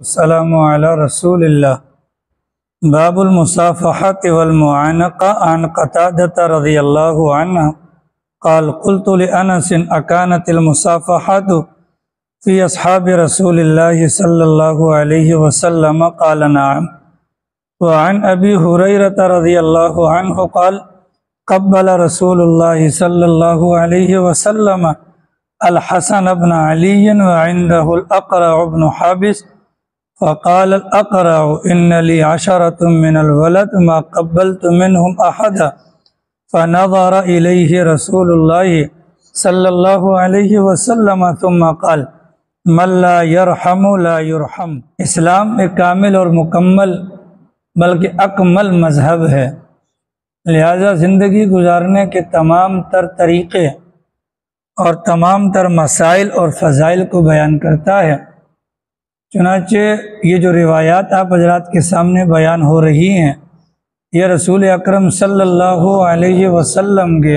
السلام علی رسول اللہ باب المصافحة والمعانقة عن قتادة رضی اللہ عنہ قال قلت لأنس أكانت المصافحة في أصحاب رسول الله صلى الله عليه وسلم قال نعم وعن أبي هريرة رضی اللہ عنہ قال قبل رسول الله صلى الله عليه وسلم الحسن بن علي وعنده الأقرع بن حابس فقال الأقرع إن لي 10 من الولد ما قبلت منهم أحدا فنظر إليه رسول الله صلى الله عليه وسلم ثم قال من لا يرحم لا يرحم۔ اسلام ایک کامل اور مکمل بلکہ اکمل مذہب ہے، لہذا زندگی گزارنے کے تمام تر طریقے اور تمام تر مسائل اور فضائل کو بیان کرتا ہے۔ چنانچہ یہ جو روایات آپ حضرات کے سامنے بیان ہو رہی ہیں، یہ رسول اکرم صلی اللہ علیہ وسلم کے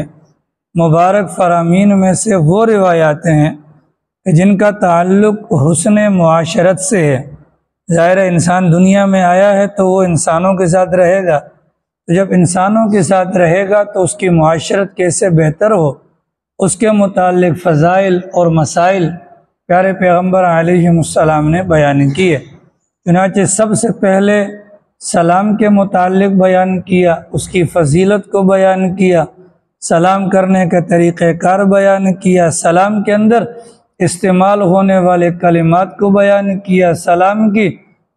مبارک فرامین میں سے وہ روایات ہیں جن کا تعلق حسن معاشرت سے ہے۔ ظاہر انسان دنیا میں آیا ہے تو وہ انسانوں کے ساتھ رہے گا، تو جب انسانوں کے ساتھ رہے گا تو اس کی معاشرت کیسے بہتر ہو، اس کے متعلق فضائل اور مسائل پیارے پیغمبر علیہ السلام نے بیان کیے۔ چنانچہ سب سے پہلے سلام کے متعلق بیان کیا، اس کی فضیلت کو بیان کیا، سلام کرنے کے طریقہ کار بیان کیا، سلام کے اندر استعمال ہونے والے کلمات کو بیان کیا، سلام کی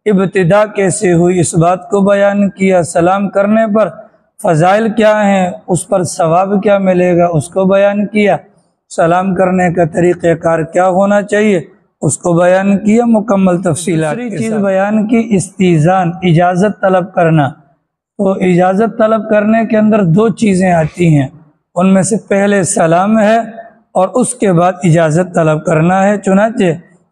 ابتدا کیسے ہوئی اس بات کو بیان کیا، سلام کرنے پر فضائل کیا ہیں، اس پر ثواب کیا ملے گا اس کو بیان کیا، سلام کرنے کا طریقہ کار کیا ہونا چاہیے اس کو بیان کیا مکمل تفصیلات۔ دوسری چیز بیان کی استئذان، اجازت طلب کرنا۔ تو اجازت طلب کرنے کے اندر 2 چیزیں آتی ہیں، ان میں سے پہلے سلام ہے اور اس کے بعد اجازت طلب کرنا ہے۔ چنانچہ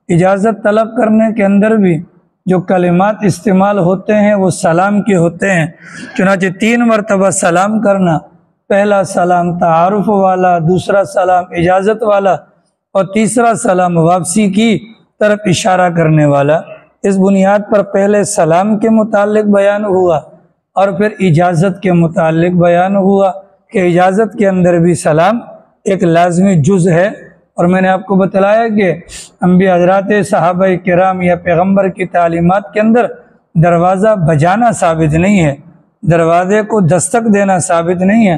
اجازت طلب کرنے کے اندر بھی جو کلمات استعمال ہوتے ہیں وہ سلام کے ہوتے ہیں۔ چنانچہ 3 مرتبہ سلام کرنا، پہلا سلام تعارف والا، دوسرا سلام اجازت والا اور تیسرا سلام واپسی کی طرف اشارہ کرنے والا۔ اس بنیاد پر پہلے سلام کے متعلق بیان ہوا اور پھر اجازت کے متعلق بیان ہوا کہ اجازت کے اندر بھی سلام ایک لازمی جز ہے، اور میں نے آپ کو بتلایا کہ انبیاء حضرات صحابہ کرام یا پیغمبر کی تعلیمات کے اندر دروازہ بجانا ثابت نہیں ہے، دروازے کو دستک دینا ثابت نہیں ہے،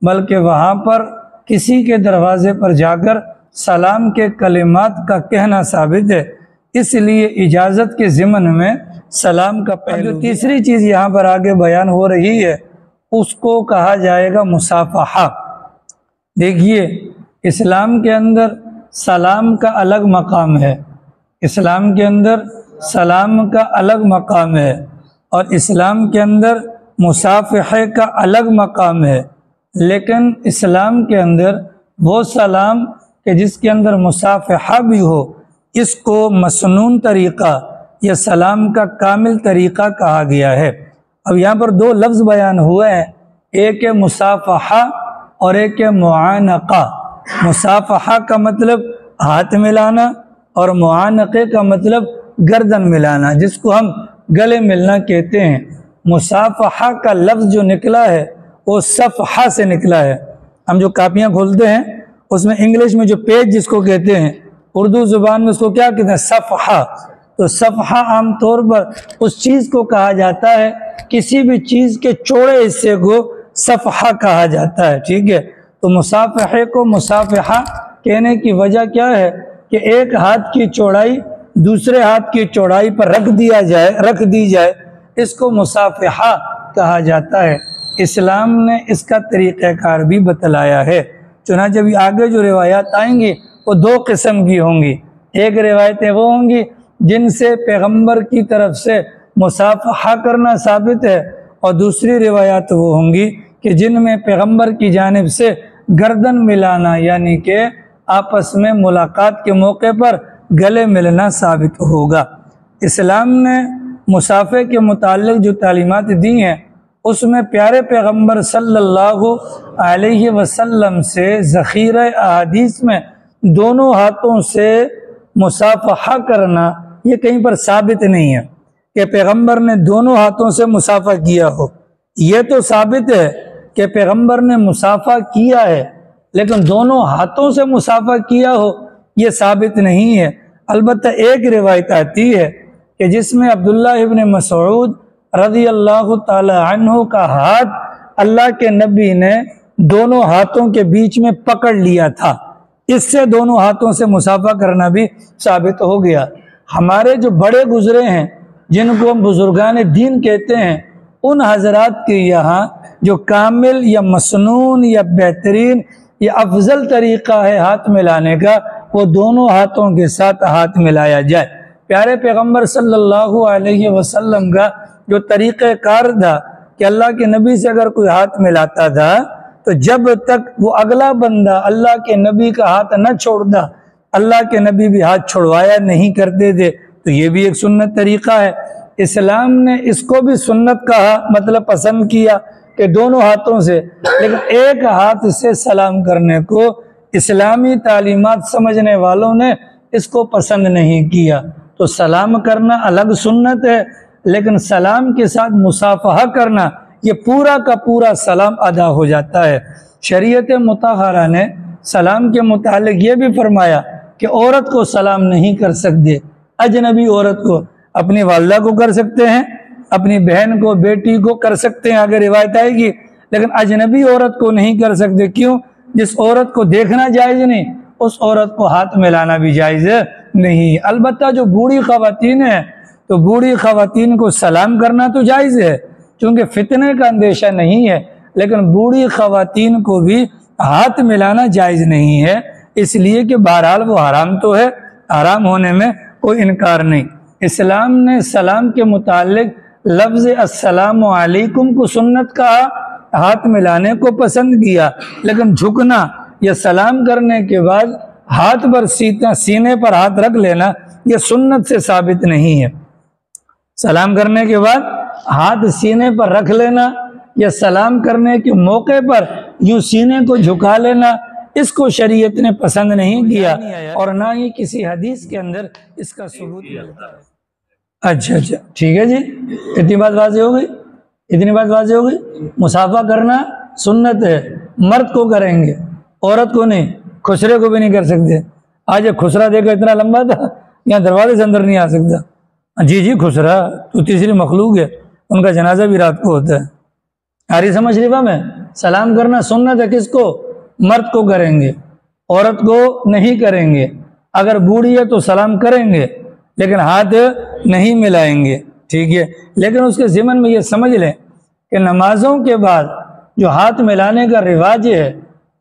بلکہ وہاں پر کسی کے دروازے پر جا کر سلام کے کلمات کا کہنا ثابت ہے، اس لیے اجازت کے ضمن میں سلام کا پہلو۔ جو تیسری چیز یہاں پر آگے بیان ہو رہی ہے اس کو کہا جائے گا مصافحہ۔ دیکھیے اسلام کے اندر سلام کا الگ مقام ہے، اسلام کے اندر سلام کا الگ مقام ہے اور اسلام کے اندر مصافحہ کا الگ مقام ہے، لیکن اسلام کے اندر وہ سلام کہ جس کے اندر مصافحہ بھی ہو اس کو مسنون طریقہ یا سلام کا کامل طریقہ کہا گیا ہے۔ اب یہاں پر 2 لفظ بیان ہوئے ہیں، ایک ہے مصافحہ اور ایک ہے معانقہ۔ مصافحہ کا مطلب ہاتھ ملانا اور معانقے کا مطلب گردن ملانا، جس کو ہم گلے ملنا کہتے ہیں۔ مصافحہ کا لفظ جو نکلا ہے وہ صفحہ سے نکلا ہے۔ ہم جو کاپیاں کھولتے ہیں اس میں انگلش میں جو پیج جس کو کہتے ہیں، اردو زبان میں اس کو کیا کہتے ہیں؟ صفحہ۔ تو صفحہ عام طور پر اس چیز کو کہا جاتا ہے، کسی بھی چیز کے چوڑے حصے کو صفحہ کہا جاتا ہے، ٹھیک ہے؟ تو مصافحے کو مصافحہ کہنے کی وجہ کیا ہے کہ ایک ہاتھ کی چوڑائی دوسرے ہاتھ کی چوڑائی پر رکھ دی جائے، اس کو مصافحہ کہا جاتا ہے۔ اسلام نے اس کا طریقہ کار بھی بتلایا ہے۔ چنانچہ بھی آگے جو روایات آئیں گی وہ 2 قسم کی ہوں گی، ایک روایتیں وہ ہوں گی جن سے پیغمبر کی طرف سے مصافحہ کرنا ثابت ہے، اور دوسری روایات وہ ہوں گی کہ جن میں پیغمبر کی جانب سے گردن ملانا یعنی کہ آپس میں ملاقات کے موقع پر گلے ملنا ثابت ہوگا۔ اسلام نے مصافحے کے متعلق جو تعلیمات دی ہیں اس میں پیارے پیغمبر صلی اللہ علیہ وسلم سے ذخیرہ احادیث میں دونوں ہاتھوں سے مصافحہ کرنا یہ کہیں پر ثابت نہیں ہے کہ پیغمبر نے دونوں ہاتھوں سے مصافحہ کیا ہو۔ یہ تو ثابت ہے کہ پیغمبر نے مصافحہ کیا ہے، لیکن دونوں ہاتھوں سے مصافحہ کیا ہو یہ ثابت نہیں ہے۔ البتہ ایک روایت آتی ہے کہ جس میں عبداللہ ابن مسعود رضی اللہ تعالی عنہ کا ہاتھ اللہ کے نبی نے دونوں ہاتھوں کے بیچ میں پکڑ لیا تھا، اس سے دونوں ہاتھوں سے مصافحہ کرنا بھی ثابت ہو گیا۔ ہمارے جو بڑے گزرے ہیں جن کو ہم بزرگان دین کہتے ہیں، ان حضرات کے یہاں جو کامل یا مسنون یا بہترین یا افضل طریقہ ہے ہاتھ ملانے کا، وہ دونوں ہاتھوں کے ساتھ ہاتھ ملایا جائے۔ پیارے پیغمبر صلی اللہ علیہ وسلم کا جو طریقہ کار تھا کہ اللہ کے نبی سے اگر کوئی ہاتھ ملاتا تھا تو جب تک وہ اگلا بندہ اللہ کے نبی کا ہاتھ نہ چھوڑتا، اللہ کے نبی بھی ہاتھ چھوڑوایا نہیں کرتے تھے۔ تو یہ بھی ایک سنت طریقہ ہے۔ اسلام نے اس کو بھی سنت کہا، مطلب پسند کیا کہ دونوں ہاتھوں سے، لیکن ایک ہاتھ سے سلام کرنے کو اسلامی تعلیمات سمجھنے والوں نے اس کو پسند نہیں کیا۔ تو سلام کرنا الگ سنت ہے، لیکن سلام کے ساتھ مصافحہ کرنا یہ پورا کا پورا سلام ادا ہو جاتا ہے۔ شریعت مطہرہ نے سلام کے متعلق یہ بھی فرمایا کہ عورت کو سلام نہیں کر سکتے، اجنبی عورت کو، اپنی والدہ کو کر سکتے ہیں، اپنی بہن کو، بیٹی کو کر سکتے ہیں، اگر روایت آئے گی، لیکن اجنبی عورت کو نہیں کر سکتے۔ کیوں؟ جس عورت کو دیکھنا جائز نہیں، اس عورت کو ہاتھ ملانا بھی جائز نہیں۔ البتہ جو بوڑھی خواتین ہیں تو بوڑھی خواتین کو سلام کرنا تو جائز ہے کیونکہ فتنے کا اندیشہ نہیں ہے، لیکن بوڑھی خواتین کو بھی ہاتھ ملانا جائز نہیں ہے، اس لیے کہ بہرحال وہ حرام تو ہے، حرام ہونے میں کوئی انکار نہیں۔ اسلام نے سلام کے متعلق لفظ السلام علیکم کو سنت کہا، ہاتھ ملانے کو پسند کیا، لیکن جھکنا یا سلام کرنے کے بعد ہاتھ پر سینے پر ہاتھ رکھ لینا یہ سنت سے ثابت نہیں ہے۔ سلام کرنے کے بعد ہاتھ سینے پر رکھ لینا یا سلام کرنے کے موقع پر یوں سینے کو جھکا لینا، اس کو شریعت نے پسند نہیں کیا اور نہ ہی کسی حدیث کے اندر اس کا ثبوت ملتا ہے۔ اچھا ٹھیک ہے جی، اتنی بات واضح ہو گئی۔ مصافحہ کرنا سنت ہے، مرد کو کریں گے، عورت کو نہیں، خسرے کو بھی نہیں کر سکتے۔ آج ایک خسرا دیکھا اتنا لمبا تھا یہاں دروازے سے اندر نہیں آ سکتا۔ جی خسرا تو تیسری مخلوق ہے، ان کا جنازہ بھی رات کو ہوتا ہے۔ آری سمجھ شریفہ میں سلام کرنا سنت ہے، کس کو؟ مرد کو کریں گے، عورت کو نہیں کریں گے۔ اگر بوڑھی ہے تو سلام کریں گے لیکن ہاتھ نہیں ملائیں گے، ٹھیک ہے۔ لیکن اس کے ضمن میں یہ سمجھ لیں کہ نمازوں کے بعد جو ہاتھ ملانے کا رواج ہے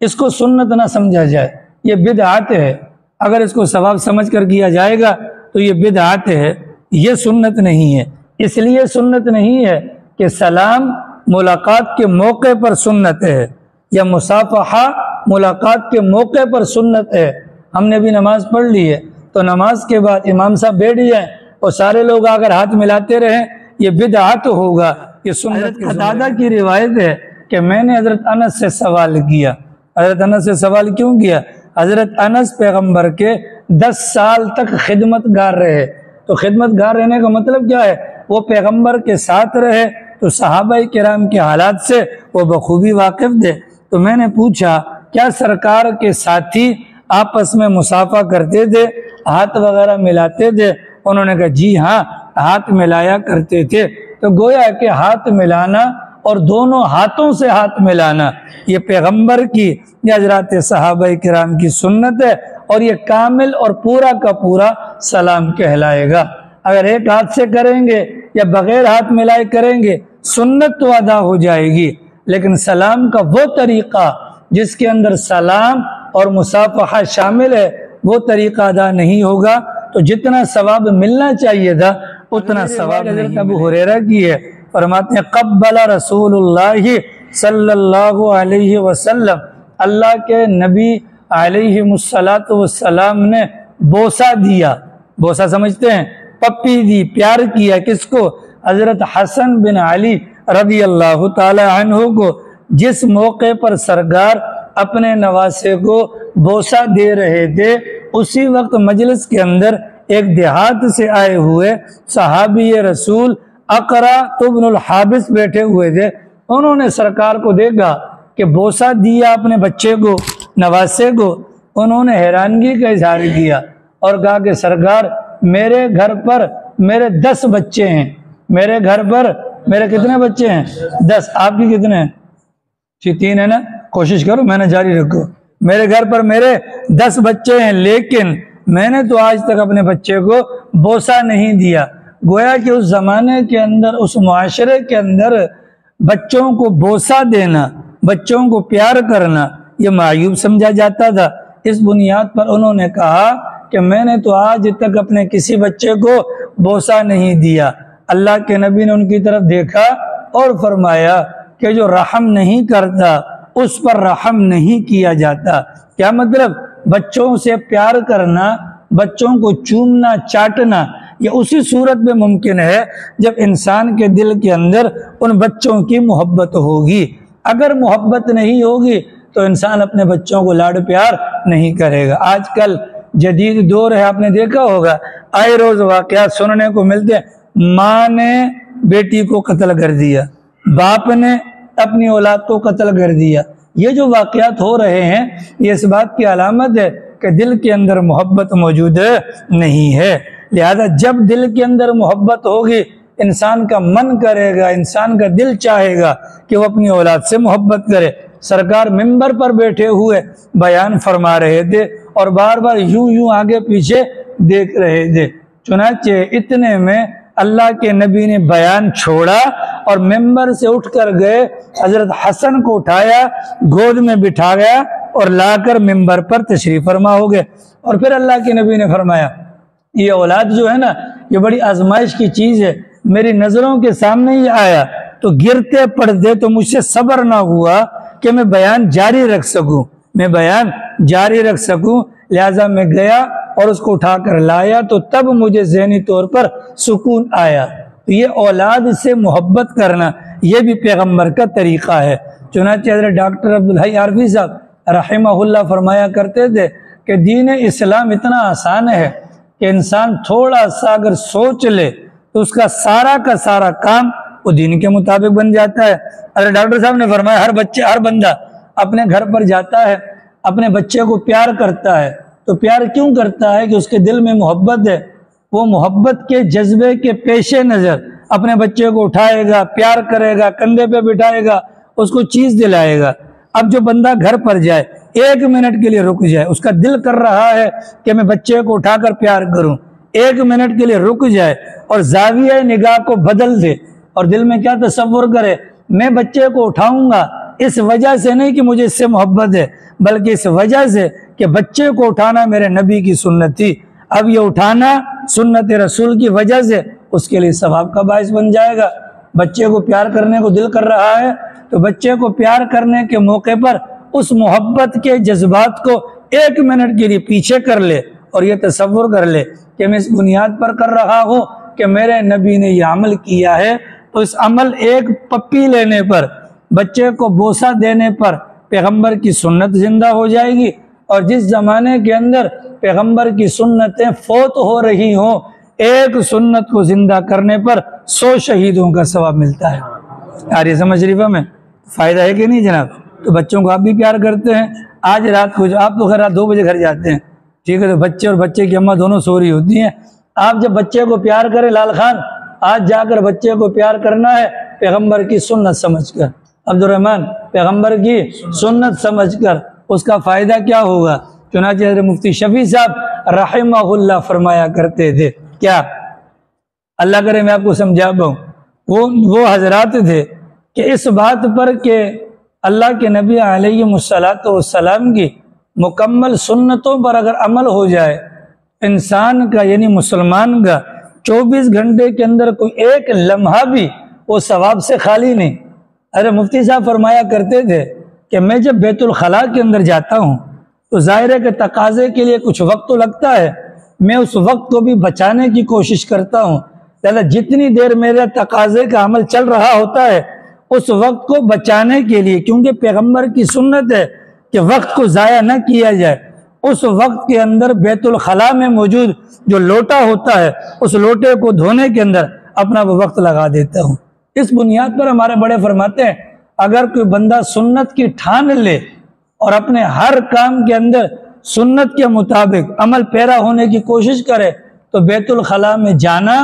اس کو سنت نہ سمجھا جائے، یہ بدعت ہے۔ اگر اس کو ثواب سمجھ کر کیا جائے گا تو یہ بدعت ہے، یہ سنت نہیں ہے۔ اس لیے سنت نہیں ہے کہ سلام ملاقات کے موقع پر سنت ہے یا مصافحہ ملاقات کے موقع پر سنت ہے۔ ہم نے بھی نماز پڑھ لی ہے تو نماز کے بعد امام صاحب بیٹھ جائیں اور سارے لوگ اگر ہاتھ ملاتے رہیں یہ بدعت ہوگا، یہ سنت قتادہ کی روایت ہے کہ میں نے حضرت انس سے سوال کیا۔ حضرت انس سے سوال کیوں کیا؟ حضرت انس پیغمبر کے 10 سال تک خدمت گار رہے، تو خدمت گار رہنے کا مطلب کیا ہے؟ وہ پیغمبر کے ساتھ رہے تو صحابہ کرام کے حالات سے وہ بخوبی واقف تھے۔ تو میں نے پوچھا کیا سرکار کے ساتھی آپس میں مصافحہ کرتے تھے، ہاتھ وغیرہ ملاتے تھے؟ انہوں نے کہا جی ہاں، ہاتھ ملایا کرتے تھے۔ تو گویا کہ ہاتھ ملانا اور دونوں ہاتھوں سے ہاتھ ملانا یہ پیغمبر کی یا حضرات صحابہ کرام کی سنت ہے، اور یہ کامل اور پورا کا پورا سلام کہلائے گا۔ اگر ایک ہاتھ سے کریں گے یا بغیر ہاتھ ملائے کریں گے سنت تو ادا ہو جائے گی، لیکن سلام کا وہ طریقہ جس کے اندر سلام اور مصافحہ شامل ہے وہ طریقہ ادا نہیں ہوگا تو جتنا ثواب ملنا چاہیے تھا اتنا ثواب حضرت ابو ہریرہ کی ہے۔ فرماتے ہیں قبل رسول اللہ صلی اللہ علیہ وسلم، اللہ کے نبی علیہ السلام نے بوسہ دیا۔ بوسہ سمجھتے ہیں؟ پپی دی، پیار کیا کس کو؟ حضرت حسن بن علی رضی اللہ تعالی عنہ کو۔ جس موقع پر سرکار اپنے نواسے کو بوسہ دے رہے تھے اسی وقت مجلس کے اندر ایک دیہات سے آئے ہوئے صحابی رسول اقرا ابن الحابس بیٹھے ہوئے تھے، انہوں نے سرکار کو دیکھا کہ بوسہ دیا اپنے بچے کو، نواسے کو، انہوں نے حیرانگی کا اظہار کیا اور کہا کہ سرکار میرے گھر پر میرے 10 بچے ہیں، میرے گھر پر میرے کتنے بچے ہیں؟ 10، آپ کی کتنے ہیں؟ 3 ہے نا، کوشش کرو میں نے جاری رکھو، میرے گھر پر میرے 10 بچے ہیں، لیکن میں نے تو آج تک اپنے بچے کو بوسہ نہیں دیا۔ گویا کہ اس زمانے کے اندر، اس معاشرے کے اندر بچوں کو بوسہ دینا، بچوں کو پیار کرنا یہ معیوب سمجھا جاتا تھا۔ اس بنیاد پر انہوں نے کہا کہ میں نے تو آج تک اپنے کسی بچے کو بوسہ نہیں دیا۔ اللہ کے نبی نے ان کی طرف دیکھا اور فرمایا کہ جو رحم نہیں کرتا اس پر رحم نہیں کیا جاتا۔ کیا مطلب؟ بچوں سے پیار کرنا، بچوں کو چومنا، چاٹنا، یہ اسی صورت میں ممکن ہے جب انسان کے دل کے اندر ان بچوں کی محبت ہوگی۔ اگر محبت نہیں ہوگی تو انسان اپنے بچوں کو لاڈ پیار نہیں کرے گا۔ آج کل جدید دور ہے، آپ نے دیکھا ہوگا آئے روز واقعات سننے کو ملتے ہیں، ماں نے بیٹی کو قتل کر دیا، باپ نے اپنی اولاد کو قتل کر دیا۔ یہ جو واقعات ہو رہے ہیں یہ اس بات کی علامت ہے کہ دل کے اندر محبت موجود نہیں ہے۔ لہذا جب دل کے اندر محبت ہوگی انسان کا من کرے گا، انسان کا دل چاہے گا کہ وہ اپنی اولاد سے محبت کرے۔ سرکار منبر پر بیٹھے ہوئے بیان فرما رہے تھے اور بار بار یوں آگے پیچھے دیکھ رہے تھے۔ چنانچہ اتنے میں اللہ کے نبی نے بیان چھوڑا اور منبر سے اٹھ کر گئے، حضرت حسن کو اٹھایا، گود میں بٹھا گیا اور لا کر منبر پر تشریف فرما ہو گئے۔ اور پھر اللہ کے نبی نے فرمایا یہ اولاد جو ہے نا یہ بڑی آزمائش کی چیز ہے، میری نظروں کے سامنے ہی آیا تو گرتے پڑتے تو مجھ سے صبر نہ ہوا کہ میں بیان جاری رکھ سکوں، لہٰذا میں گیا اور اس کو اٹھا کر لایا تو تب مجھے ذہنی طور پر سکون آیا۔ تو یہ اولاد سے محبت کرنا یہ بھی پیغمبر کا طریقہ ہے۔ چنانچہ حضرت ڈاکٹر عبدالحی عارفی صاحب رحمہ اللہ فرمایا کرتے تھے کہ دین اسلام اتنا آسان ہے کہ انسان تھوڑا سا اگر سوچ لے تو اس کا سارا کام وہ دین کے مطابق بن جاتا ہے۔ حضرت ڈاکٹر صاحب نے فرمایا ہر بندہ اپنے گھر پر جاتا ہے، اپنے بچے کو پیار کرتا ہے، تو پیار کیوں کرتا ہے کہ اس کے دل میں محبت ہے۔ وہ محبت کے جذبے کے پیش نظر اپنے بچے کو اٹھائے گا، پیار کرے گا، کندھے پہ بٹھائے گا، اس کو چیز دلائے گا۔ اب جو بندہ گھر پر جائے 1 منٹ کے لیے رک جائے، اس کا دل کر رہا ہے کہ میں بچے کو اٹھا کر پیار کروں، 1 منٹ کے لیے رک جائے اور زاویہ نگاہ کو بدل دے اور دل میں کیا تصور کرے، میں بچے کو اٹھاؤں گا اس وجہ سے نہیں کہ مجھے اس سے محبت ہے، بلکہ اس وجہ سے کہ بچے کو اٹھانا میرے نبی کی سنت تھی۔ اب یہ اٹھانا سنت رسول کی وجہ سے اس کے لیے ثواب کا باعث بن جائے گا۔ بچے کو پیار کرنے کو دل کر رہا ہے تو بچے کو پیار کرنے کے موقع پر اس محبت کے جذبات کو 1 منٹ کے لیے پیچھے کر لے اور یہ تصور کر لے کہ میں اس بنیاد پر کر رہا ہوں کہ میرے نبی نے یہ عمل کیا ہے، تو اس عمل ایک پپی لینے پر، بچے کو بوسہ دینے پر پیغمبر کی سنت زندہ ہو جائے گی۔ اور جس زمانے کے اندر پیغمبر کی سنتیں فوت ہو رہی ہوں، ایک سنت کو زندہ کرنے پر 100 شہیدوں کا ثواب ملتا ہے۔ یہ سمجھ شریفہ میں فائدہ ہے کہ نہیں جناب؟ تو بچوں کو آپ بھی پیار کرتے ہیں، آج رات کو آپ تو خیر رات 2 بجے گھر جاتے ہیں، ٹھیک ہے، تو بچے اور بچے کی اماں دونوں سو رہی ہوتی ہیں۔ آپ جب بچے کو پیار کریں، لال خان آج جا کر بچے کو پیار کرنا ہے پیغمبر کی سنت سمجھ کر، عبد الرحمن پیغمبر کی سنت سمجھ کر، اس کا فائدہ کیا ہوگا؟ چنانچہ حضرت مفتی شفیع صاحب رحمہ اللہ فرمایا کرتے تھے، کیا اللہ کرے میں آپ کو سمجھا پاؤں، وہ حضرات تھے کہ اس بات پر کہ اللہ کے نبی علیہ السلام کی مکمل سنتوں پر اگر عمل ہو جائے، انسان کا یعنی مسلمان کا 24 گھنٹے کے اندر کوئی ایک لمحہ بھی وہ ثواب سے خالی نہیں۔ ارے مفتی صاحب فرمایا کرتے تھے کہ میں جب بیت الخلاء کے اندر جاتا ہوں تو ظاہر ہے کہ تقاضے کے لیے کچھ وقت تو لگتا ہے، میں اس وقت کو بھی بچانے کی کوشش کرتا ہوں، لہذا جتنی دیر میرے تقاضے کا عمل چل رہا ہوتا ہے اس وقت کو بچانے کے لیے، کیونکہ پیغمبر کی سنت ہے کہ وقت کو ضائع نہ کیا جائے، اس وقت کے اندر بیت الخلاء میں موجود جو لوٹا ہوتا ہے اس لوٹے کو دھونے کے اندر اپنا وہ وقت لگا دیتا ہوں۔ اس بنیاد پر ہمارے بڑے فرماتے ہیں اگر کوئی بندہ سنت کی ٹھان لے اور اپنے ہر کام کے اندر سنت کے مطابق عمل پیرا ہونے کی کوشش کرے تو بیت الخلاء میں جانا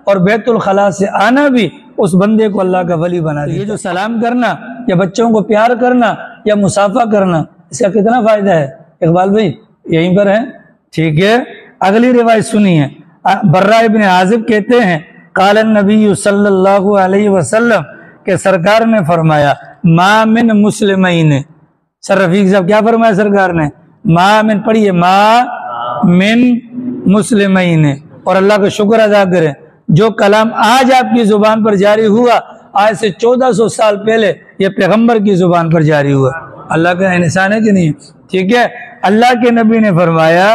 اور بیت الخلاء سے آنا بھی اس بندے کو اللہ کا ولی بنا دے۔ یہ جو سلام کرنا یا بچوں کو پیار کرنا یا مصافحہ کرنا اس کا کتنا فائدہ ہے؟ اقبال بھائی یہیں پر ہے، ٹھیک ہے۔ اگلی روایت سنیے، برہ ابن عازب کہتے ہیں قال النبی صلی اللہ علیہ وسلم کہ سرکار نے فرمایا ما من مسلمین، سر رفیق صاحب کیا فرمایا سرکار نے؟ ما من، پڑھیے ما من مسلمین، اور اللہ کا شکر ادا کریں جو کلام آج آپ کی زبان پر جاری ہوا آج سے 1400 سال پہلے یہ پیغمبر کی زبان پر جاری ہوا۔ اللہ کا احسان ہے کہ نہیں؟ ٹھیک ہے۔ اللہ کے نبی نے فرمایا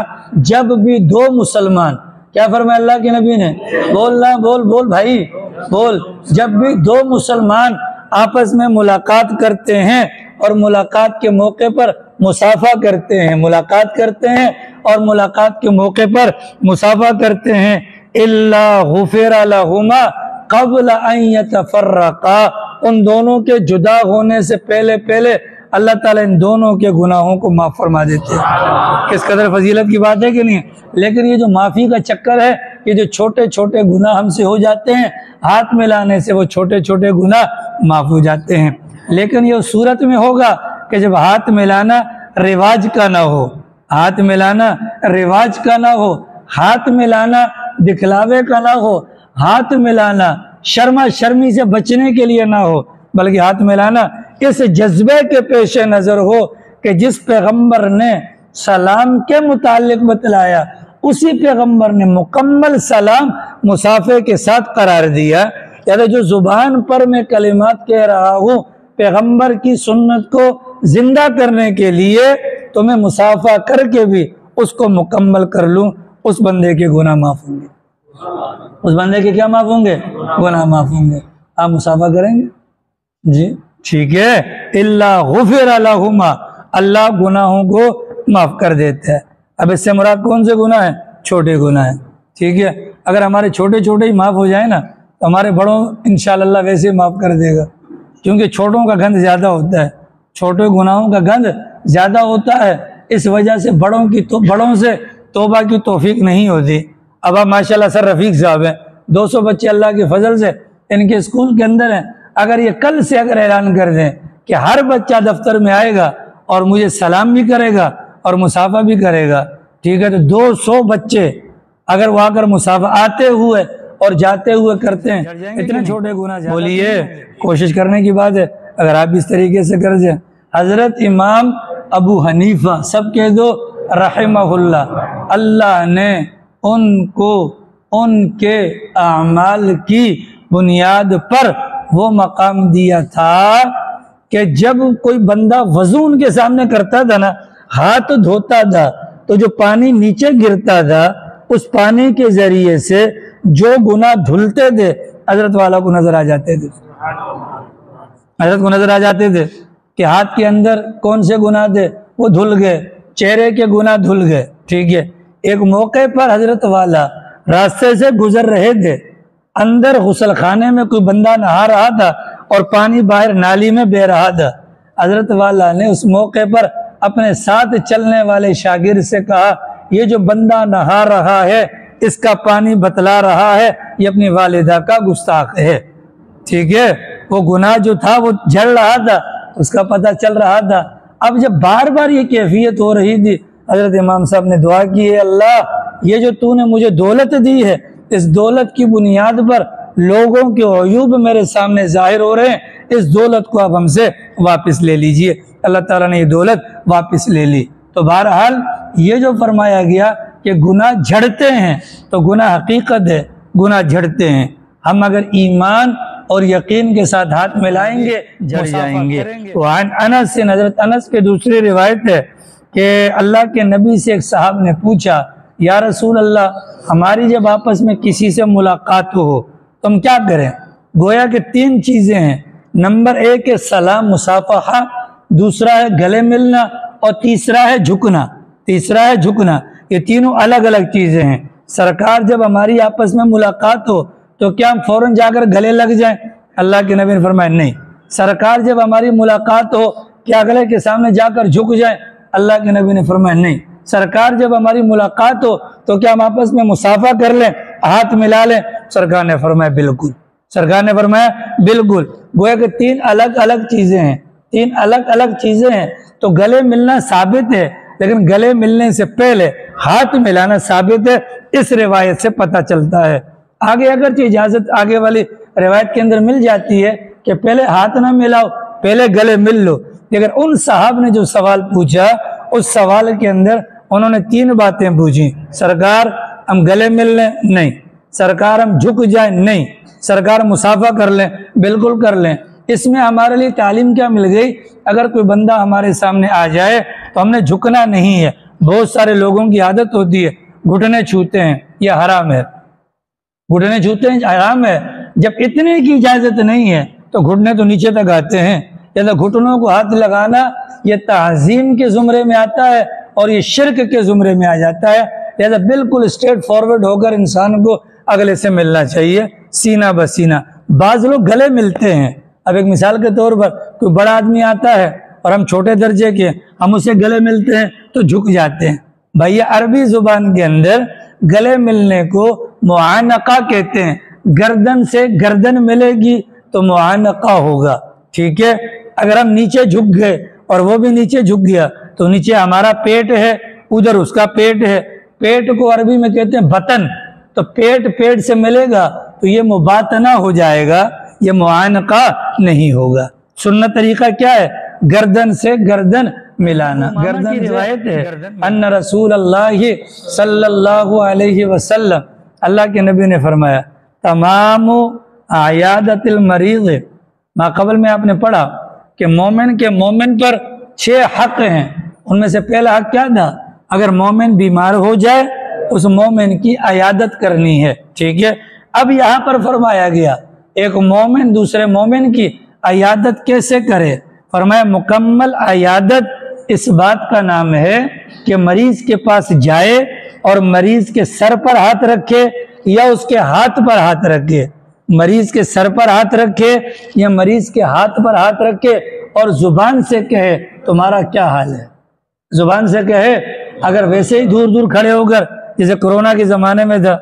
جب بھی دو مسلمان، کیا فرمایا اللہ کے نبی نے؟ بولنا، بول بھائی بول، جب بھی دو مسلمان آپس میں ملاقات کرتے ہیں اور ملاقات کے موقع پر مصافحہ کرتے ہیں، ملاقات کرتے ہیں اور ملاقات کے موقع پر مصافحہ کرتے ہیں، الا غفر لہما قبل ان یتفرقا، ان دونوں کے جدا ہونے سے پہلے اللہ تعالیٰ ان دونوں کے گناہوں کو معاف فرما دیتے ہیں۔ کس قدر فضیلت کی بات ہے کہ نہیں؟ لیکن یہ جو معافی کا چکر ہے، یہ جو چھوٹے چھوٹے گناہ ہم سے ہو جاتے ہیں، ہاتھ ملانے سے وہ چھوٹے چھوٹے گناہ معاف ہو جاتے ہیں۔ لیکن یہ صورت میں ہوگا کہ جب ہاتھ ملانا رواج کا نہ ہو، ہاتھ ملانا رواج کا نہ ہو، ہاتھ ملانا دکھلاوے کا نہ ہو، ہاتھ ملانا شرما شرمی سے بچنے کے لیے نہ ہو، بلکہ ہاتھ ملانا اس جذبے کے پیش نظر ہو کہ جس پیغمبر نے سلام کے متعلق بتلایا اسی پیغمبر نے مکمل سلام مصافحے کے ساتھ قرار دیا۔ یعنی جو زبان پر میں کلمات کہہ رہا ہوں پیغمبر کی سنت کو زندہ کرنے کے لیے تو میں مصافحہ کر کے بھی اس کو مکمل کر لوں، اس بندے کے گناہ معاف ہوں گے۔ اس بندے کے کیا معاف ہوں گے؟ گناہ معاف ہوں گے۔ آپ مصافحہ کریں گے؟ جی ٹھیک ہے۔ الا غفر لہما، اللہ گناہوں کو معاف کر دیتا ہے۔ اب اس سے مراد کون سے گناہ ہیں؟ چھوٹے گناہ ہیں، ٹھیک ہے۔ اگر ہمارے چھوٹے چھوٹے ہی معاف ہو جائیں نا تو ہمارے بڑوں انشاءاللہ ویسے ہی معاف کر دے گا، کیونکہ چھوٹوں کا گند زیادہ ہوتا ہے، چھوٹے گناہوں کا گند زیادہ ہوتا ہے، اس وجہ سے بڑوں سے توبہ کی توفیق نہیں ہوتی۔ اب آپ ماشاءاللہ سر رفیق صاحب ہیں، 200 بچے اللہ کے فضل سے ان کے اسکول کے اندر ہیں، اگر یہ کل سے اگر اعلان کر دیں کہ ہر بچہ دفتر میں آئے گا اور مجھے سلام بھی کرے گا اور مصافحہ بھی کرے گا، ٹھیک ہے، تو 200 بچے اگر وہ آ کر مصافحہ آتے ہوئے اور جاتے ہوئے کرتے ہیں، اتنے چھوٹے گناہ بولیے کوشش کرنے کی بات ہے۔ اگر آپ اس طریقے سے کر جائیں، حضرت امام ابو حنیفہ سب کہہ دو رحمہ اللہ، اللہ نے ان کو ان کے اعمال کی بنیاد پر وہ مقام دیا تھا کہ جب کوئی بندہ وضو ان کے سامنے کرتا تھا نا، ہاتھ دھوتا تھا تو جو پانی نیچے گرتا تھا اس پانی کے ذریعے سے جو گناہ دھلتے تھے حضرت والا کو نظر آ جاتے تھے، حضرت کو نظر آ جاتے تھے کہ ہاتھ کے اندر کون سے گناہ تھے وہ دھل گئے، چہرے کے گناہ دھل گئے، ٹھیک ہے۔ ایک موقع پر حضرت والا راستے سے گزر رہے تھے، اندر غسل خانے میں کوئی بندہ نہا رہا تھا اور پانی باہر نالی میں بہہ رہا تھا۔ حضرت والا نے اس موقع پر اپنے ساتھ چلنے والے شاگرد سے کہا یہ جو بندہ نہا رہا ہے اس کا پانی بتلا رہا ہے یہ اپنی والدہ کا گستاخ ہے، ٹھیک ہے۔ وہ گناہ جو تھا وہ جھڑ رہا تھا، اس کا پتہ چل رہا تھا۔ اب جب بار بار یہ کیفیت ہو رہی تھی حضرت امام صاحب نے دعا کی ہے اللہ یہ جو تو نے مجھے دولت دی ہے اس دولت کی بنیاد پر لوگوں کے عیوب میرے سامنے ظاہر ہو رہے ہیں، اس دولت کو اب ہم سے واپس لے لیجئے۔ اللہ تعالیٰ نے یہ دولت واپس لے لی۔ تو بہرحال یہ جو فرمایا گیا کہ گناہ جھڑتے ہیں تو گناہ حقیقت ہے، گناہ جھڑتے ہیں۔ ہم اگر ایمان اور یقین کے ساتھ ہاتھ ملائیں گے جھڑ جائیں گے۔ وعن انس سے، حضرت انس کے دوسری روایت ہے کہ اللہ کے نبی سے ایک صاحب نے پوچھا یا رسول اللہ ہماری جب آپس میں کسی سے ملاقات ہو تو ہم کیا کریں؟ گویا کہ 3 چیزیں ہیں، نمبر 1 ہے سلام مصافحہ، دوسرا ہے گلے ملنا اور تیسرا ہے جھکنا۔ تیسرا ہے جھکنا. یہ تینوں الگ الگ چیزیں ہیں. سرکار جب ہماری آپس میں ملاقات ہو تو کیا ہم فوراً جا کر گلے لگ جائیں؟ اللہ کے نبی نے فرمایا نہیں. سرکار جب ہماری ملاقات ہو کیا گلے کے سامنے جا کر جھک جائیں؟ اللہ کے نبی نے فرمایا نہیں. سرکار جب ہماری ملاقات ہو تو کیا ہم آپس میں مصافحہ کر لیں، ہاتھ ملا لیں؟ سرکار نے فرمایا بالکل. سرکار نے فرمایا بالکل. گویا کہ تین الگ الگ چیزیں ہیں، تین الگ الگ چیزیں ہیں. تو گلے ملنا ثابت ہے، لیکن گلے ملنے سے پہلے ہاتھ ملانا ثابت ہے. اس روایت سے پتہ چلتا ہے. آگے اگرچہ اجازت آگے والی روایت کے اندر مل جاتی ہے کہ پہلے ہاتھ نہ ملاؤ، پہلے گلے مل لو، لیکن ان صحابہ نے جو سوال پوچھا اس سوال کے اندر انہوں نے تین باتیں پوچھی. سرکار ہم گلے مل لیں؟ نہیں. سرکار ہم جھک جائیں؟ نہیں. سرکار مصافحہ کر لیں؟ بالکل کر لیں. اس میں ہمارے لیے تعلیم کیا مل گئی؟ اگر کوئی بندہ ہمارے سامنے آ جائے تو ہم نے جھکنا نہیں ہے. بہت سارے لوگوں کی عادت ہوتی ہے گھٹنے چھوتے ہیں، یہ حرام ہے. گھٹنے چھوتے ہیں حرام ہے. جب اتنے کی اجازت نہیں ہے تو گھٹنے تو نیچے تک آتے ہیں. لہذا گھٹنوں کو ہاتھ لگانا یہ تعظیم کے زمرے میں آتا ہے اور یہ شرک کے زمرے میں آ جاتا ہے. لہذا بالکل اسٹریٹ فارورڈ ہو کر انسان کو اگلے سے ملنا چاہیے، سینہ بسینہ. بعض لوگ گلے ملتے ہیں. اب ایک مثال کے طور پر کوئی بڑا آدمی آتا ہے اور ہم چھوٹے درجے کے، ہم اسے گلے ملتے ہیں تو جھک جاتے ہیں. بھائی عربی زبان کے اندر گلے ملنے کو معانقہ کہتے ہیں. گردن سے گردن ملے گی تو معانقہ ہوگا. ٹھیک ہے. اگر ہم نیچے جھک گئے اور وہ بھی نیچے جھک گیا تو نیچے ہمارا پیٹ ہے، ادھر اس کا پیٹ ہے. پیٹ کو عربی میں کہتے ہیں بطن. تو پیٹ سے ملے گا تو یہ مباتنہ ہو جائے گا، یہ معانقہ نہیں ہوگا. سنت طریقہ کیا ہے؟ گردن سے گردن ملانا. گردن کی روایت ہے ان رسول اللہ صلی اللہ علیہ وسلم، اللہ کے نبی نے فرمایا تمام عیادت المریض. ما قبل میں آپ نے پڑھا کہ مومن کے مومن پر 6 حق ہیں. ان میں سے پہلا حق کیا تھا؟ اگر مومن بیمار ہو جائے اس مومن کی عیادت کرنی ہے. ٹھیک ہے. اب یہاں پر فرمایا گیا ایک مومن دوسرے مومن کی عیادت کیسے کرے؟ فرمایا مکمل عیادت اس بات کا نام ہے کہ مریض کے پاس جائے اور مریض کے سر پر ہاتھ رکھے یا اس کے ہاتھ پر ہاتھ رکھے. مریض کے سر پر ہاتھ رکھے یا مریض کے ہاتھ پر ہاتھ رکھے اور زبان سے کہے تمہارا کیا حال ہے. زبان سے کہے. اگر ویسے ہی دور دور کھڑے ہو کر جیسے کرونا کے زمانے میں تھا،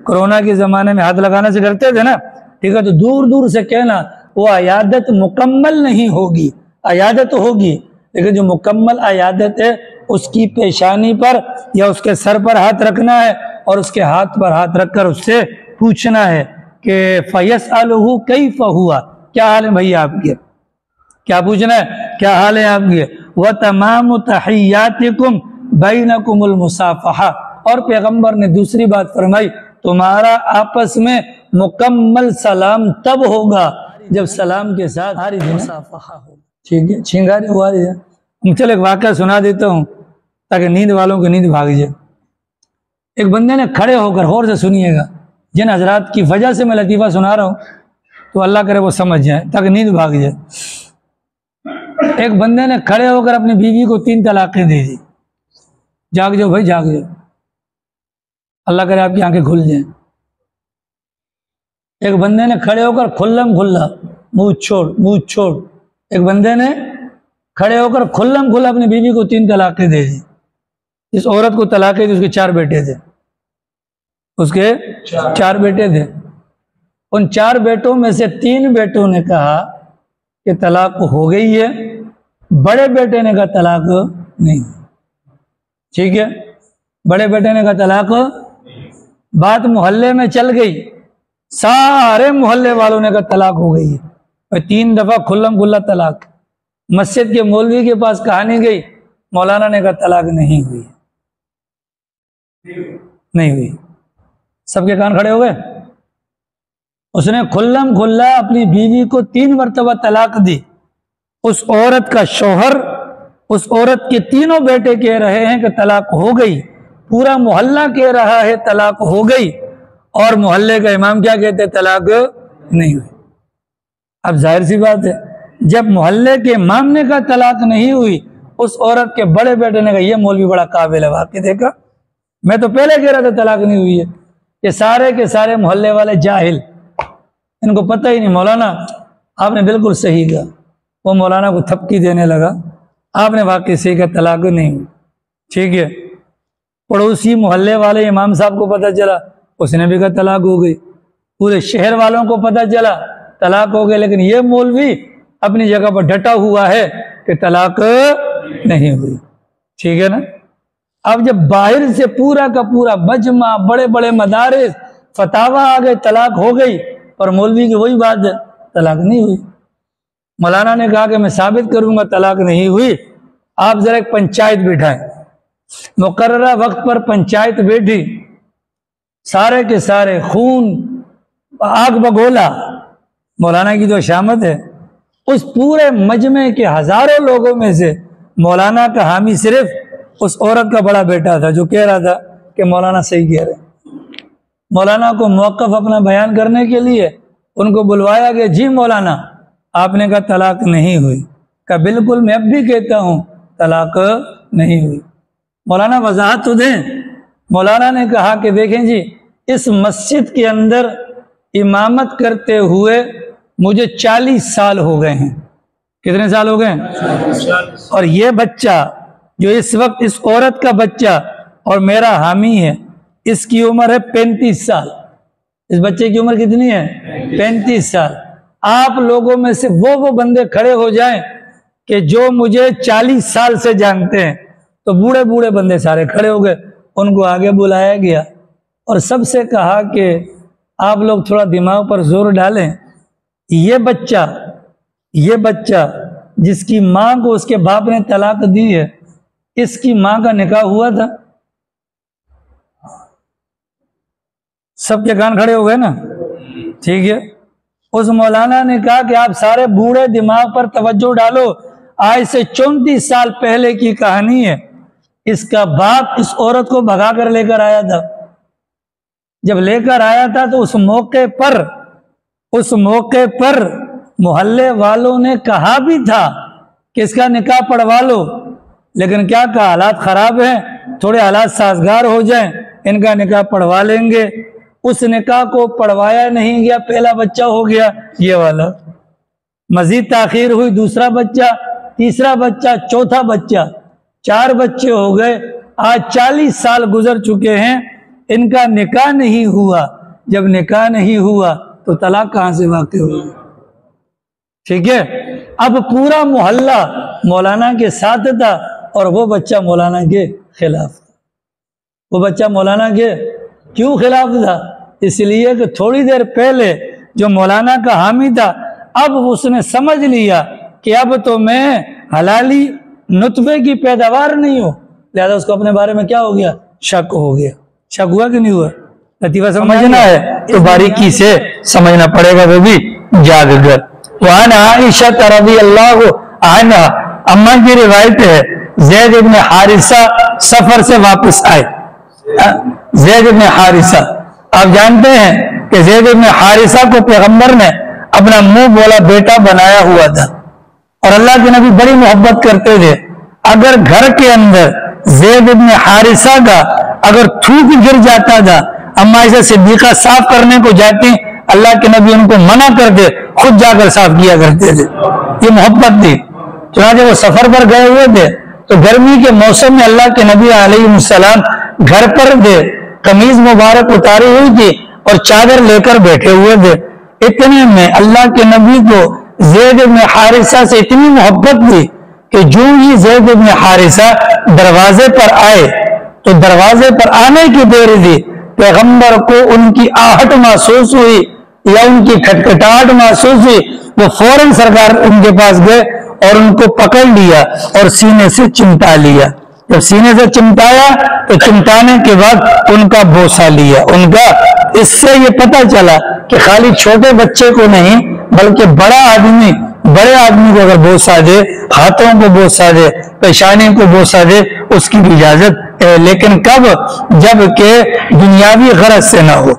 کرونا کے زمانے میں ہاتھ لگانا سے کرتے تھے نا، ٹھیک ہے، تو دور دور سے کہنا وہ عیادت مکمل نہیں ہوگی. عیادت ہوگی لیکن جو مکمل عیادت ہے اس کی پیشانی پر یا اس کے سر پر ہاتھ رکھنا ہے اور اس کے ہاتھ پر ہاتھ رکھ کر اس سے پوچھنا ہے کہ فَيَسْأَلُهُ كَيْفَ ہوا، کیا حال ہے بھائی آپ کے؟ کیا پوچھنا ہے؟ کیا حال ہے آپ کے؟ وَتَمَامُ تَحِيَّاتِكُمْ بَيْنَكُمُ الْمُصَافَحَةِ. اور پیغمبر نے دوسری بات فرمائی تمہارا آپس میں مکمل سلام تب ہوگا جب سلام کے ساتھ مصافحہ ہوگا. ٹھیک ہے. چھینگاری ہوا رہی ہے. چلو ایک واقعہ سنا دیتا ہوں تاکہ نیند والوں کی نیند بھاگ جائے. ایک بندے نے کھڑے ہو کر غور سے سنیے گا، جن حضرات کی وجہ سے میں لطیفہ سنا رہا ہوں تو اللہ کرے وہ سمجھ جائے تاکہ نیند بھاگ جائے. ایک بندے نے کھڑے ہو کر اپنی بیوی کو 3 طلاقیں دے دی. جاگ جاؤ بھائی جاگ جاؤ، اللہ کرے آپ کی آنکھیں کھل جائیں. ایک بندے نے کھڑے ہو کر کھلم کھلا منہ چھوڑ ایک بندے نے کھڑے ہو کر کھلم کھلا اپنی بیوی کو 3 طلاقیں دے دی. جس عورت کو طلاقیں دی اس کے 4 بیٹے تھے. اس کے 4 بیٹے تھے. ان 4 بیٹوں میں سے 3 بیٹوں نے کہا کہ طلاق ہو گئی ہے، بڑے بیٹے نے کہا طلاق نہیں. ٹھیک ہے. بڑے بیٹے نے کہا طلاق. بات محلے میں چل گئی، سارے محلے والوں نے کہا طلاق ہو گئی ہے. 3 دفعہ کھلم کھلا طلاق. مسجد کے مولوی کے پاس کہانی گئی، مولانا نے کہا طلاق نہیں ہوئی. نہیں ہوئی. سب کے کان کھڑے ہو گئے. اس نے کھلم کھلا اپنی بیوی کو 3 مرتبہ طلاق دی. اس عورت کا شوہر، اس عورت کے 3 بیٹے کہہ رہے ہیں کہ طلاق ہو گئی، پورا محلہ کہہ رہا ہے طلاق ہو گئی، اور محلے کا امام کیا کہتے ہیں؟ طلاق نہیں ہوئی. اب ظاہر سی بات ہے جب محلے کے امام نے کہا طلاق نہیں ہوئی اس عورت کے بڑے بیٹے نے کہا یہ مولوی بڑا قابل ہے، واقعی دیکھا میں تو پہلے کہہ رہا تھا طلاق نہیں ہوئی ہے، یہ سارے کے سارے محلے والے جاہل، ان کو پتہ ہی نہیں۔ مولانا آپ نے بالکل صحیح کہا۔ وہ مولانا کو تھپکی دینے لگا، آپ نے واقعی صحیح کہا طلاق نہیں ہوئی، ٹھیک ہے۔ پڑوسی محلے والے امام صاحب کو پتہ چلا، اس نے بھی کہا طلاق ہو گئی، پورے شہر والوں کو پتہ چلا طلاق ہو گئی، لیکن یہ مولوی اپنی جگہ پر ڈٹا ہوا ہے کہ طلاق نہیں ہوئی، ٹھیک ہے نا۔ اب جب باہر سے پورا کا پورا مجمع، بڑے بڑے مدارس، فتاوی آ گئے طلاق ہو گئی، اور مولوی کی وہی بات ہے طلاق نہیں ہوئی۔ مولانا نے کہا کہ میں ثابت کروں گا طلاق نہیں ہوئی، آپ ذرا ایک پنچایت بٹھائیں۔ مقررہ وقت پر پنچایت بیٹھی، سارے کے سارے خون آگ بگولا، مولانا کی جو شامت ہے، اس پورے مجمع کے ہزاروں لوگوں میں سے مولانا کا حامی صرف اس عورت کا بڑا بیٹا تھا، جو کہہ رہا تھا کہ مولانا صحیح کہہ رہے ہیں۔ مولانا کو موقف اپنا بیان کرنے کے لیے ان کو بلوایا گیا، جی مولانا آپ نے کہا طلاق نہیں ہوئی، کہا بالکل میں اب بھی کہتا ہوں طلاق نہیں ہوئی۔ مولانا وضاحت تو دیں۔ مولانا نے کہا کہ دیکھیں جی، اس مسجد کے اندر امامت کرتے ہوئے مجھے 40 سال ہو گئے ہیں۔ کتنے سال ہو گئے ہیں؟ اور یہ بچہ جو اس وقت اس عورت کا بچہ اور میرا حامی ہے، اس کی عمر ہے 35 سال۔ اس بچے کی عمر کتنی ہے؟ 35 سال۔ آپ لوگوں میں سے وہ بندے کھڑے ہو جائیں کہ جو مجھے 40 سال سے جانتے ہیں، تو بوڑھے بوڑھے بندے سارے کھڑے ہو گئے، ان کو آگے بلایا گیا اور سب سے کہا کہ آپ لوگ تھوڑا دماغ پر زور ڈالیں، یہ بچہ جس کی ماں کو اس کے باپ نے طلاق دی ہے، اس کی ماں کا نکاح ہوا تھا؟ سب کے کان کھڑے ہو گئے نا، ٹھیک ہے۔ اس مولانا نے کہا کہ آپ سارے بوڑھے دماغ پر توجہ ڈالو، آج سے 34 سال پہلے کی کہانی ہے۔ اس کا باپ اس عورت کو بھگا کر لے کر آیا تھا۔ جب لے کر آیا تھا تو اس موقع پر محلے والوں نے کہا بھی تھا کہ اس کا نکاح پڑھوا لو، لیکن کیا کہا، حالات خراب ہیں، تھوڑے حالات سازگار ہو جائیں، ان کا نکاح پڑھوا لیں گے۔ اس نکاح کو پڑھوایا نہیں گیا، پہلا بچہ ہو گیا یہ والا، مزید تاخیر ہوئی، دوسرا بچہ، تیسرا بچہ، چوتھا بچہ، 4 بچے ہو گئے۔ آج 40 سال گزر چکے ہیں، ان کا نکاح نہیں ہوا۔ جب نکاح نہیں ہوا تو طلاق کہاں سے واقع ہوئی؟ ٹھیک ہے۔ اب پورا محلہ مولانا کے ساتھ تھا اور وہ بچہ مولانا کے خلاف تھا۔ وہ بچہ مولانا کے کیوں خلاف تھا؟ اس لیے کہ تھوڑی دیر پہلے جو مولانا کا حامی تھا، اب اس نے سمجھ لیا کہ اب تو میں حلالی نطفے کی پیداوار نہیں ہوں، لہذا اس کو اپنے بارے میں کیا ہو گیا؟ شک ہو گیا۔ شک ہوا کہ نہیں ہوا؟ لطیفہ سمجھنا ہے تو باریکی سے سمجھنا پڑے گا، وہ بھی جاگ کر۔ وعن عائشہ رضی اللہ عنہا، اما کی روایت ہے، زید ابن حارثہ سفر سے واپس آئے۔ زید ابن حارثہ، آپ جانتے ہیں کہ زید ابن حارثہ کو پیغمبر نے اپنا منہ بولا بیٹا بنایا ہوا تھا، اور اللہ کے نبی بڑی محبت کرتے تھے۔ اگر گھر کے اندر زید ابن حارثہ کا اگر تھوک گر جاتا تھا، اما عائشہ صدیقہ صاف کرنے کو جاتی، اللہ کے نبی ان کو منع کر دے، خود جا کر صاف کیا کرتے تھے۔ یہ محبت تھی۔ چنانچہ وہ سفر پر گئے ہوئے تھے تو گرمی کے موسم میں اللہ کے نبی علیہ السلام گھر پر تھے، قمیض مبارک اتاری ہوئی تھی اور چادر لے کر بیٹھے ہوئے تھے۔ اتنے میں اللہ کے نبی کو زید بن حارثہ سے اتنی محبت تھی کہ جو ہی زید بن حارثہ دروازے پر آئے تو دروازے پر آنے کی دیر تھی، پیغمبر کو ان کی آہٹ محسوس ہوئی یا ان کی کھٹکھٹاہٹ محسوس ہوئی، وہ فوراً سرکار ان کے پاس گئے اور ان کو پکڑ لیا اور سینے سے چمٹا لیا۔ جب سینے سے چمٹایا تو چمٹانے کے بعد ان کا بوسہ لیا۔ ان کا اس سے یہ پتہ چلا کہ خالی چھوٹے بچے کو نہیں بلکہ بڑے آدمی کو اگر بوسہ دے، ہاتھوں کو بوسہ دے، پیشانی کو بوسہ دے، اس کی بھی اجازت ہے، لیکن کب؟ جب کہ دنیاوی غرض سے نہ ہو۔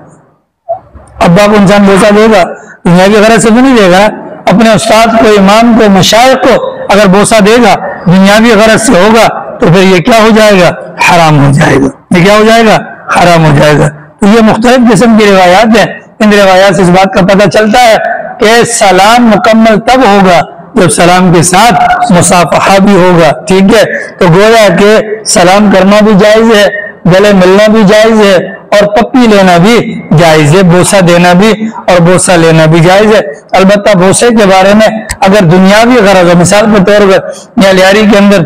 ابا کو انسان بوسہ دے گا دنیاوی غرض سے تو نہیں دے گا، اپنے استاد کو، امام کو، مشائخ کو اگر بوسہ دے گا دنیاوی غرض سے ہوگا تو پھر یہ کیا ہو جائے گا؟ حرام ہو جائے گا۔ یہ کیا ہو جائے گا؟ حرام ہو جائے گا۔ تو یہ مختلف قسم کی روایات ہیں، ان روایات سے اس بات کا پتہ چلتا ہے کہ سلام مکمل تب ہوگا جب سلام کے ساتھ مصافحہ بھی ہوگا، ٹھیک ہے؟ تو گویا کہ سلام کرنا بھی جائز ہے، گلے ملنا بھی جائز ہے، اور پپی لینا بھی جائز ہے، بوسہ دینا بھی اور بوسہ لینا بھی جائز ہے۔ البتہ بوسے کے بارے میں اگر دنیاوی غرض ہو، مثال کے طور پر یہاں لیاری کے اندر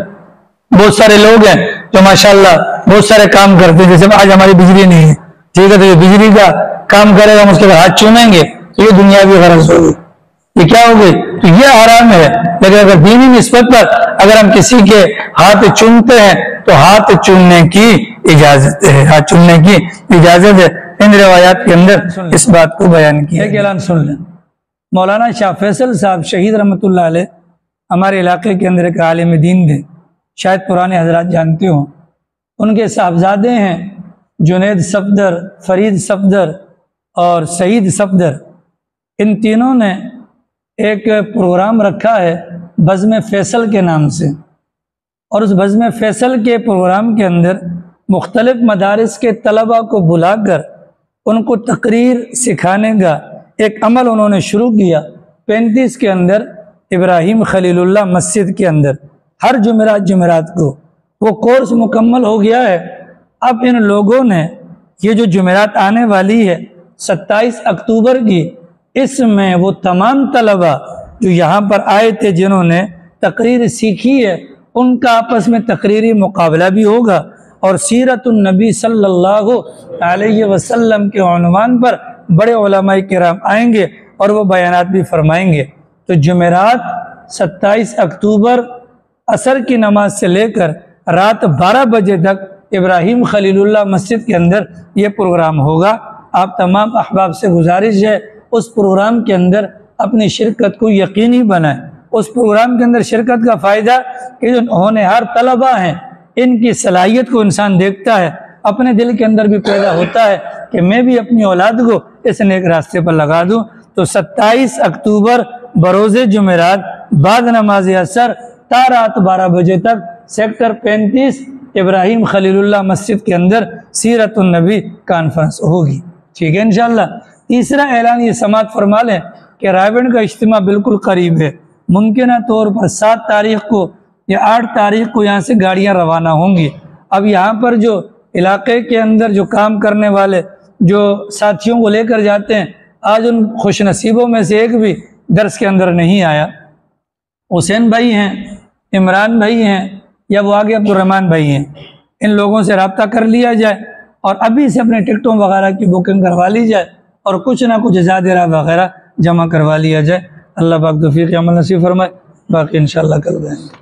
بہت سارے لوگ ہیں جو ماشاءاللہ بہت سارے کام کرتے ہیں، جیسے آج ہماری بجلی نہیں ہے، ٹھیک ہے، تو یہ بجلی کا کام کرے گا، ہم اس کے بعد ہاتھ چومیں گے تو یہ دنیاوی غرض ہوگی، یہ کیا ہوگی؟ تو یہ حرام ہے۔ لیکن اگر دینی نسبت پر اگر ہم کسی کے ہاتھ چومتے ہیں تو ہاتھ چومنے کی اجازت ہے، ہاتھ چومنے کی اجازت ہے۔ ان روایات کے اندر اس بات کو بیان کیا۔ ایک اعلان سن لیں، مولانا شاہ فیصل صاحب شہید رحمۃ اللہ علیہ ہمارے علاقے کے اندر ایک عالم دین تھے، شاید پرانے حضرات جانتے ہوں۔ ان کے صاحبزادے ہیں جنید صفدر، فرید صفدر اور سعید صفدر۔ ان تینوں نے ایک پروگرام رکھا ہے بزم فیصل کے نام سے، اور اس بزم فیصل کے پروگرام کے اندر مختلف مدارس کے طلباء کو بلا کر ان کو تقریر سکھانے کا ایک عمل انہوں نے شروع کیا۔ 35 کے اندر ابراہیم خلیل اللہ مسجد کے اندر ہر جمعرات کو وہ کورس مکمل ہو گیا ہے۔ اب ان لوگوں نے یہ جو جمعرات آنے والی ہے 27 اکتوبر کی، اس میں وہ تمام طلباء جو یہاں پر آئے تھے جنہوں نے تقریر سیکھی ہے ان کا آپس میں تقریری مقابلہ بھی ہوگا، اور سیرت النبی صلی اللہ علیہ وسلم کے عنوان پر بڑے علماء کرام آئیں گے اور وہ بیانات بھی فرمائیں گے۔ تو جمعرات 27 اکتوبر عصر کی نماز سے لے کر رات 12 بجے تک ابراہیم خلیل اللہ مسجد کے اندر یہ پروگرام ہوگا۔ آپ تمام احباب سے گزارش ہے اس پروگرام کے اندر اپنی شرکت کو یقینی بنائیں۔ اس پروگرام کے اندر شرکت کا فائدہ کہ جو ہونہار طلباء ہیں ان کی صلاحیت کو انسان دیکھتا ہے، اپنے دل کے اندر بھی پیدا ہوتا ہے کہ میں بھی اپنی اولاد کو اس نیک راستے پر لگا دوں۔ تو 27 اکتوبر بروز جمعرات بعد نماز عصر تا رات 12 بجے تک سیکٹر 35 ابراہیم خلیل اللہ مسجد کے اندر سیرت النبی کانفرنس ہوگی، ٹھیک ہے انشاءاللہ۔ تیسرا اعلان یہ سماعت فرما لیں کہ رائے گنج کا اجتماع بالکل قریب ہے، ممکنہ طور پر 7 تاریخ کو یا 8 تاریخ کو یہاں سے گاڑیاں روانہ ہوں گی۔ اب یہاں پر جو علاقے کے اندر جو کام کرنے والے جو ساتھیوں کو لے کر جاتے ہیں، آج ان خوش نصیبوں میں سے ایک بھی درس کے اندر نہیں آیا۔ حسین بھائی ہیں، عمران بھائی ہیں، یا وہ آگے عبدالرحمن بھائی ہیں، ان لوگوں سے رابطہ کر لیا جائے اور ابھی سے اپنے ٹکٹوں وغیرہ کی بکنگ کروا لی جائے اور کچھ نہ کچھ زیادہ وغیرہ جمع کروا لیا جائے۔ اللہ پاک توفیق عمل نصیب فرمائے، باقی انشاءاللہ کل گئیں گے۔